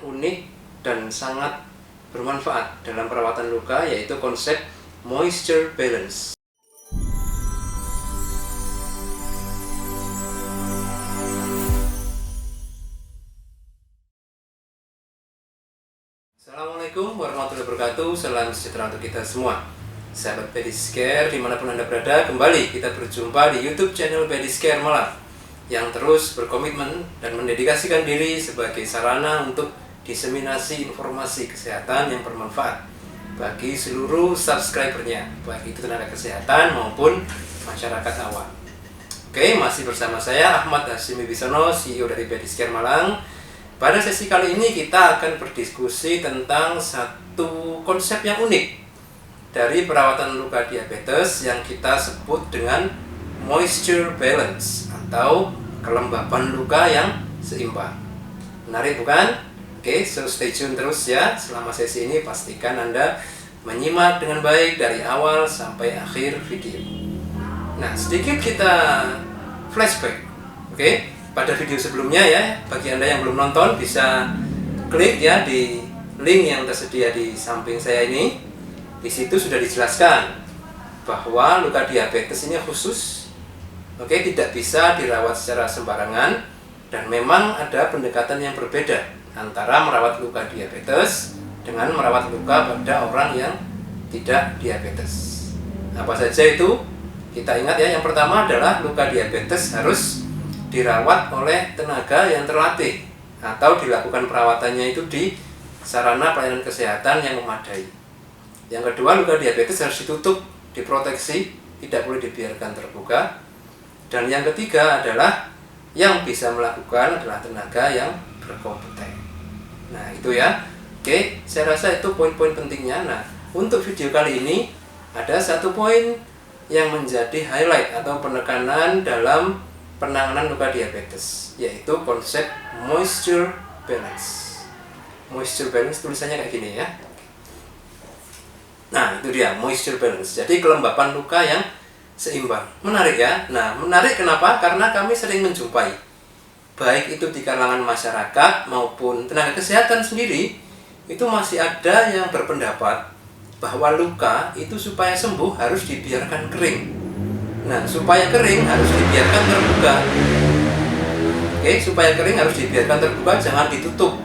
unik dan sangat bermanfaat dalam perawatan luka, yaitu konsep moisture balance. Assalamualaikum warahmatullahi wabarakatuh. Salam sejahtera untuk kita semua, sahabat Pediscare dimanapun Anda berada. Kembali kita berjumpa di YouTube channel Pediscare Malang yang terus berkomitmen dan mendedikasikan diri sebagai sarana untuk diseminasi informasi kesehatan yang bermanfaat bagi seluruh subscribernya, baik itu tenaga kesehatan maupun masyarakat awam. Oke, masih bersama saya Ahmad Hashim Wibisono, CEO dari Pediscare Malang. Pada sesi kali ini kita akan berdiskusi tentang satu konsep yang unik dari perawatan luka diabetes yang kita sebut dengan moisture balance atau kelembapan luka yang seimbang. Menarik bukan? Oke, so stay tune terus ya. Selama sesi ini pastikan Anda menyimak dengan baik dari awal sampai akhir video. Nah, sedikit kita flashback. Oke, pada video sebelumnya ya, bagi Anda yang belum nonton bisa klik ya di link yang tersedia di samping saya ini. Di situ sudah dijelaskan bahwa luka diabetes ini khusus, tidak bisa dirawat secara sembarangan, dan memang ada pendekatan yang berbeda antara merawat luka diabetes dengan merawat luka pada orang yang tidak diabetes. Apa saja itu? Kita ingat ya, yang pertama adalah luka diabetes harus dirawat oleh tenaga yang terlatih atau dilakukan perawatannya itu di sarana pelayanan kesehatan yang memadai. Yang kedua, luka diabetes harus ditutup, diproteksi, tidak boleh dibiarkan terbuka. Dan yang ketiga adalah yang bisa melakukan adalah tenaga yang berkompeten. Nah, itu ya. Oke, saya rasa itu poin-poin pentingnya. Nah, untuk video kali ini ada satu poin yang menjadi highlight atau penekanan dalam penanganan luka diabetes, yaitu konsep moisture balance. Moisture balance tulisannya kayak gini ya. Nah, itu dia moisture balance. Jadi kelembapan luka yang seimbang. Menarik ya. Nah, menarik kenapa? Karena kami sering menjumpai, baik itu di kalangan masyarakat maupun tenaga kesehatan sendiri, itu masih ada yang berpendapat bahwa luka itu supaya sembuh harus dibiarkan kering. Nah, supaya kering harus dibiarkan terbuka. Oke, supaya kering harus dibiarkan terbuka, jangan ditutup.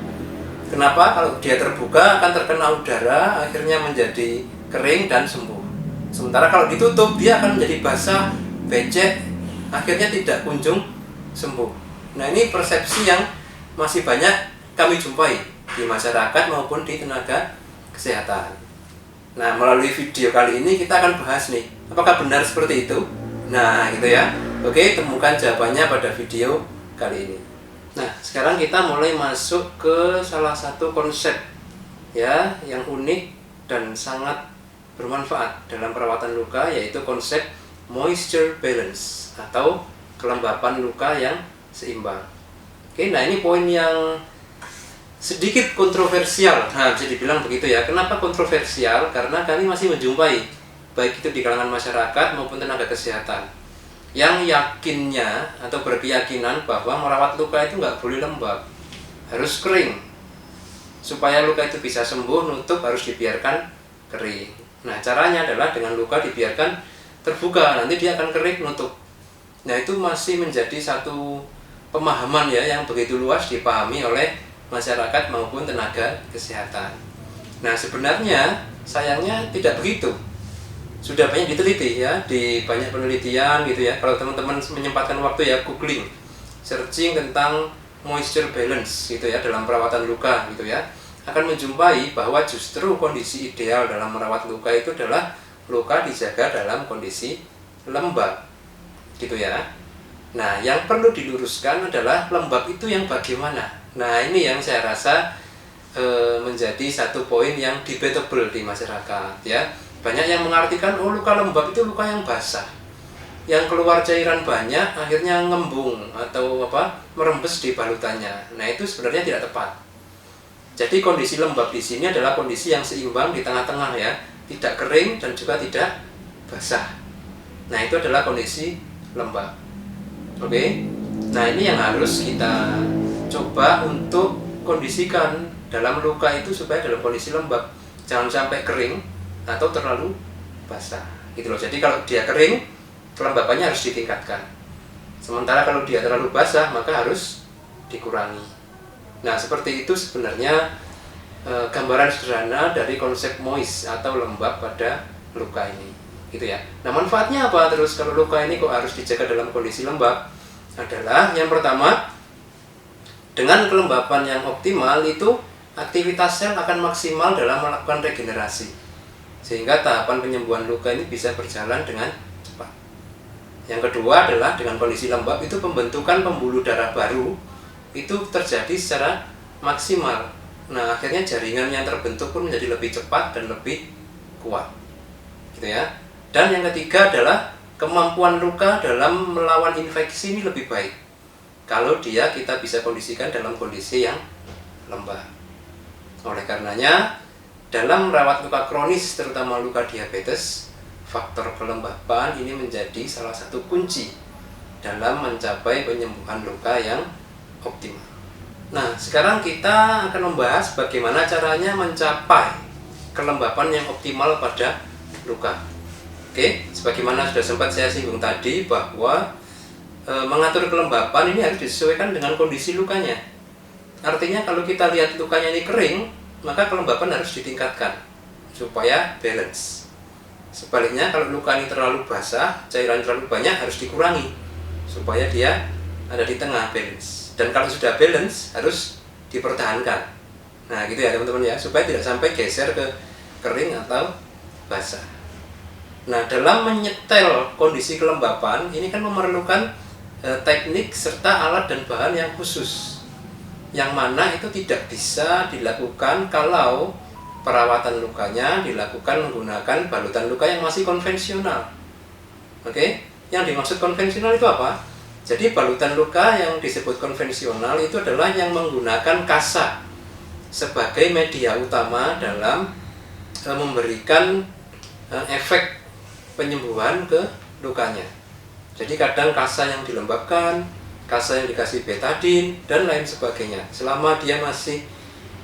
Kenapa? Kalau dia terbuka akan terkena udara, akhirnya menjadi kering dan sembuh. Sementara kalau ditutup, dia akan menjadi basah, becek, akhirnya tidak kunjung sembuh. Nah, ini persepsi yang masih banyak kami jumpai di masyarakat maupun di tenaga kesehatan. Nah, melalui video kali ini kita akan bahas nih, apakah benar seperti itu? Nah, gitu ya. Oke, temukan jawabannya pada video kali ini. Nah, sekarang kita mulai masuk ke salah satu konsep ya yang unik dan sangat bermanfaat dalam perawatan luka, yaitu konsep moisture balance atau kelembapan luka yang seimbang. Oke, nah ini poin yang sedikit kontroversial. Nah, bisa dibilang begitu ya. Kenapa kontroversial? Karena kami masih menjumpai, baik itu di kalangan masyarakat maupun tenaga kesehatan, yang yakinnya atau berkeyakinan bahwa merawat luka itu nggak boleh lembab, harus kering. Supaya luka itu bisa sembuh, nutup harus dibiarkan kering. Nah, caranya adalah dengan luka dibiarkan terbuka, nanti dia akan kering, nutup. Nah, itu masih menjadi satu pemahaman ya yang begitu luas dipahami oleh masyarakat maupun tenaga kesehatan. Nah, sebenarnya sayangnya tidak begitu. Sudah banyak diteliti ya, di banyak penelitian gitu ya. Kalau teman-teman menyempatkan waktu ya, googling, searching tentang moisture balance gitu ya dalam perawatan luka gitu ya, akan menjumpai bahwa justru kondisi ideal dalam merawat luka itu adalah luka dijaga dalam kondisi lembab gitu ya. Nah, yang perlu diluruskan adalah lembab itu yang bagaimana. Nah, ini yang saya rasa menjadi satu poin yang debatable di masyarakat ya. Banyak yang mengartikan luka lembab itu luka yang basah, yang keluar cairan banyak, akhirnya ngembung atau merembes di balutannya. Nah, itu sebenarnya tidak tepat. Jadi kondisi lembab di sini adalah kondisi yang seimbang di tengah-tengah ya, tidak kering dan juga tidak basah. Nah, itu adalah kondisi lembab. Oke. Nah, ini yang harus kita coba untuk kondisikan dalam luka itu supaya dalam kondisi lembab, jangan sampai kering atau terlalu basah gitu loh. Jadi kalau dia kering, kelembapannya harus ditingkatkan, sementara kalau dia terlalu basah maka harus dikurangi. Nah seperti itu sebenarnya gambaran sederhana dari konsep moist atau lembab pada luka ini gitu ya. Nah manfaatnya apa terus kalau luka ini kok harus dijaga dalam kondisi lembab? Adalah yang pertama, dengan kelembapan yang optimal itu aktivitas sel akan maksimal dalam melakukan regenerasi, sehingga tahapan penyembuhan luka ini bisa berjalan dengan cepat. Yang kedua adalah dengan kondisi lembab itu pembentukan pembuluh darah baru itu terjadi secara maksimal. Nah akhirnya jaringan yang terbentuk pun menjadi lebih cepat dan lebih kuat gitu ya. Dan yang ketiga adalah kemampuan luka dalam melawan infeksi ini lebih baik kalau kita bisa kondisikan dalam kondisi yang lembab. Oleh karenanya dalam merawat luka kronis terutama luka diabetes, faktor kelembapan ini menjadi salah satu kunci dalam mencapai penyembuhan luka yang optimal. Nah, sekarang kita akan membahas bagaimana caranya mencapai kelembapan yang optimal pada luka. Oke, sebagaimana sudah sempat saya singgung tadi bahwa mengatur kelembapan ini harus disesuaikan dengan kondisi lukanya. Artinya kalau kita lihat lukanya ini kering, maka kelembapan harus ditingkatkan supaya balance. Sebaliknya kalau luka ini terlalu basah, cairan terlalu banyak, harus dikurangi supaya dia ada di tengah, balance. Dan kalau sudah balance harus dipertahankan. Nah gitu ya teman-teman ya, supaya tidak sampai geser ke kering atau basah. Nah dalam menyetel kondisi kelembapan ini kan memerlukan teknik serta alat dan bahan yang khusus, yang mana itu tidak bisa dilakukan kalau perawatan lukanya dilakukan menggunakan balutan luka yang masih konvensional. Oke, yang dimaksud konvensional itu apa? Jadi balutan luka yang disebut konvensional itu adalah yang menggunakan kasa sebagai media utama dalam memberikan efek penyembuhan ke lukanya. Jadi kadang kasa yang dilembabkan, kasa yang dikasih betadin, dan lain sebagainya. Selama dia masih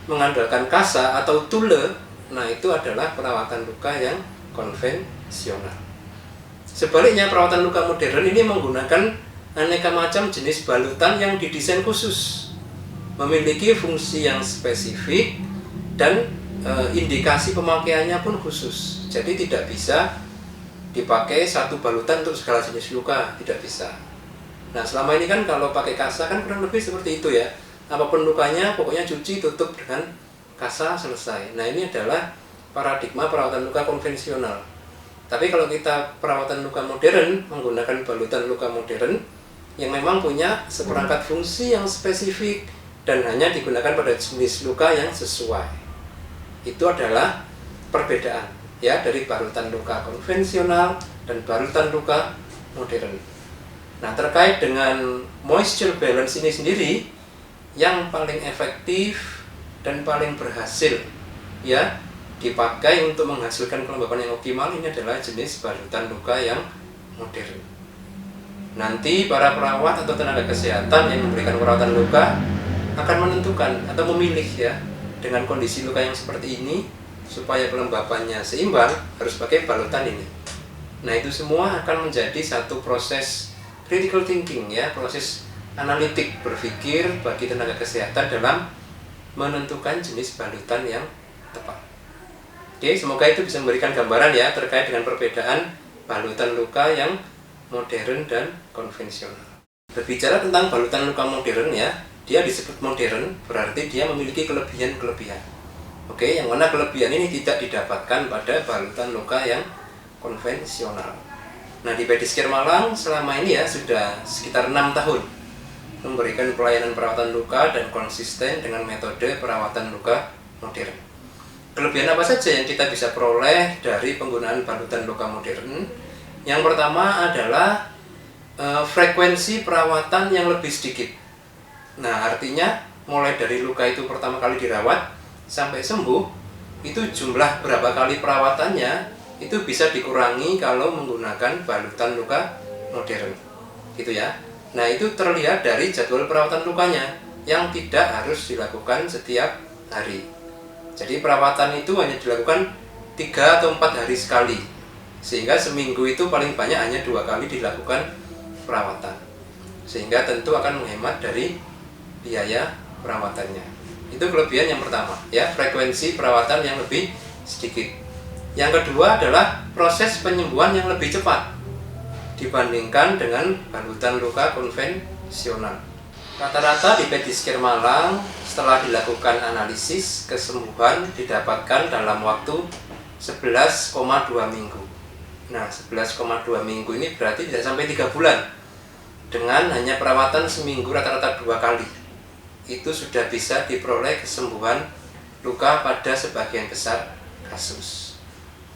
mengandalkan kasa atau tule, nah itu adalah perawatan luka yang konvensional. Sebaliknya perawatan luka modern ini menggunakan aneka macam jenis balutan yang didesain khusus, memiliki fungsi yang spesifik dan indikasi pemakaiannya pun khusus. Jadi tidak bisa dipakai satu balutan untuk segala jenis luka, tidak bisa. Nah selama ini kan kalau pakai kasa kan kurang lebih seperti itu ya. Apapun lukanya pokoknya cuci, tutup dengan kasa, selesai. Nah ini adalah paradigma perawatan luka konvensional. Tapi kalau kita perawatan luka modern menggunakan balutan luka modern yang memang punya seperangkat fungsi yang spesifik dan hanya digunakan pada jenis luka yang sesuai. Itu adalah perbedaan ya dari balutan luka konvensional dan balutan luka modern. Nah, terkait dengan moisture balance ini sendiri, yang paling efektif dan paling berhasil ya dipakai untuk menghasilkan kelembapan yang optimal ini adalah jenis balutan luka yang modern. Nanti para perawat atau tenaga kesehatan yang memberikan perawatan luka akan menentukan atau memilih ya dengan kondisi luka yang seperti ini supaya kelembapannya seimbang harus pakai balutan ini. Nah itu semua akan menjadi satu proses critical thinking ya, proses analitik berpikir bagi tenaga kesehatan dalam menentukan jenis balutan yang tepat. Oke, semoga itu bisa memberikan gambaran ya terkait dengan perbedaan balutan luka yang modern dan konvensional. Berbicara tentang balutan luka modern ya, dia disebut modern berarti dia memiliki kelebihan-kelebihan. Oke, yang mana kelebihan ini tidak didapatkan pada balutan luka yang konvensional. Nah di Pedicure Malang selama ini ya sudah sekitar 6 tahun memberikan pelayanan perawatan luka dan konsisten dengan metode perawatan luka modern. Kelebihan apa saja yang kita bisa peroleh dari penggunaan balutan luka modern? Yang pertama adalah frekuensi perawatan yang lebih sedikit. Nah artinya mulai dari luka itu pertama kali dirawat sampai sembuh, itu jumlah berapa kali perawatannya itu bisa dikurangi kalau menggunakan balutan luka modern gitu ya. Nah itu terlihat dari jadwal perawatan lukanya. yang tidak harus dilakukan setiap hari. Jadi perawatan itu hanya dilakukan 3 atau 4 hari sekali, sehingga seminggu itu paling banyak hanya 2 kali dilakukan perawatan, sehingga tentu akan menghemat dari biaya perawatannya. Itu kelebihan yang pertama ya, frekuensi perawatan yang lebih sedikit. Yang kedua adalah proses penyembuhan yang lebih cepat dibandingkan dengan balutan luka konvensional. Rata-rata di Pedicure Malang setelah dilakukan analisis, kesembuhan didapatkan dalam waktu 11,2 minggu. Nah, 11,2 minggu ini berarti tidak sampai 3 bulan. Dengan hanya perawatan seminggu rata-rata 2 kali, itu sudah bisa diperoleh kesembuhan luka pada sebagian besar kasus.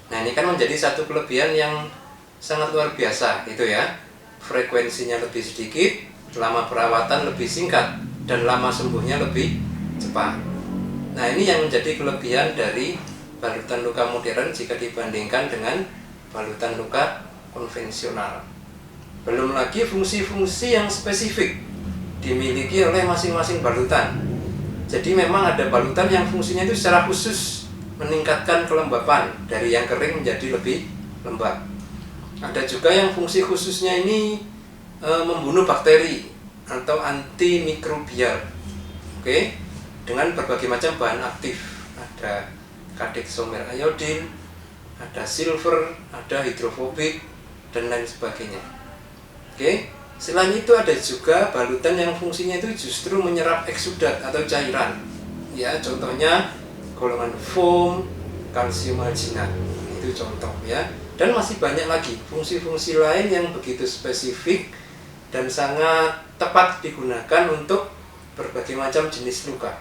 Nah, ini kan menjadi satu kelebihan yang sangat luar biasa itu ya. Frekuensinya lebih sedikit, lama perawatan lebih singkat, dan lama sembuhnya lebih cepat. Nah, ini yang menjadi kelebihan dari balutan luka modern jika dibandingkan dengan balutan luka konvensional. Belum lagi fungsi-fungsi yang spesifik dimiliki oleh masing-masing balutan. Jadi memang ada balutan yang fungsinya itu secara khusus meningkatkan kelembapan dari yang kering menjadi lebih lembab. Ada juga yang fungsi khususnya ini membunuh bakteri atau antimikrobial. Oke, dengan berbagai macam bahan aktif. Ada kadexomer iodin, ada silver, ada hidrofobik, dan lain sebagainya. Oke, selain itu ada juga balutan yang fungsinya itu justru menyerap eksudat atau cairan. Ya, contohnya golongan foam, kalsium alginat. Itu contoh ya. Dan masih banyak lagi fungsi-fungsi lain yang begitu spesifik dan sangat tepat digunakan untuk berbagai macam jenis luka.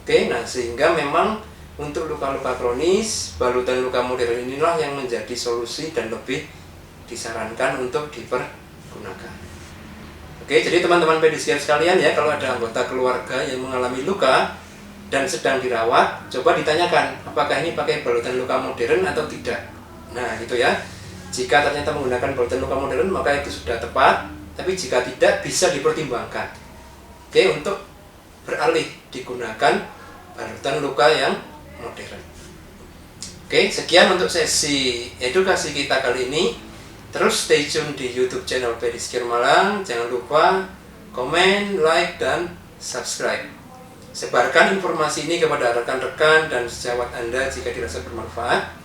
Oke, nah sehingga memang untuk luka-luka kronis, balutan luka modern inilah yang menjadi solusi dan lebih disarankan untuk dipergunakan. Oke, jadi teman-teman Pedicure sekalian ya, kalau ada anggota keluarga yang mengalami luka dan sedang dirawat, coba ditanyakan apakah ini pakai balutan luka modern atau tidak. Nah, gitu ya. Jika ternyata menggunakan balutan luka modern, maka itu sudah tepat. Tapi jika tidak, bisa dipertimbangkan. Oke, untuk beralih digunakan balutan luka yang modern. Oke, sekian untuk sesi edukasi kita kali ini. Terus stay tune di YouTube channel Pedicure Malang. Jangan lupa komen, like, dan subscribe. Sebarkan informasi ini kepada rekan-rekan dan sejawat Anda jika dirasa bermanfaat.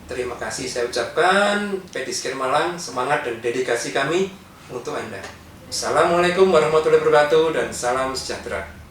Terima kasih saya ucapkan. Pedicure Malang, semangat dan dedikasi kami untuk Anda. Assalamualaikum warahmatullahi wabarakatuh dan salam sejahtera.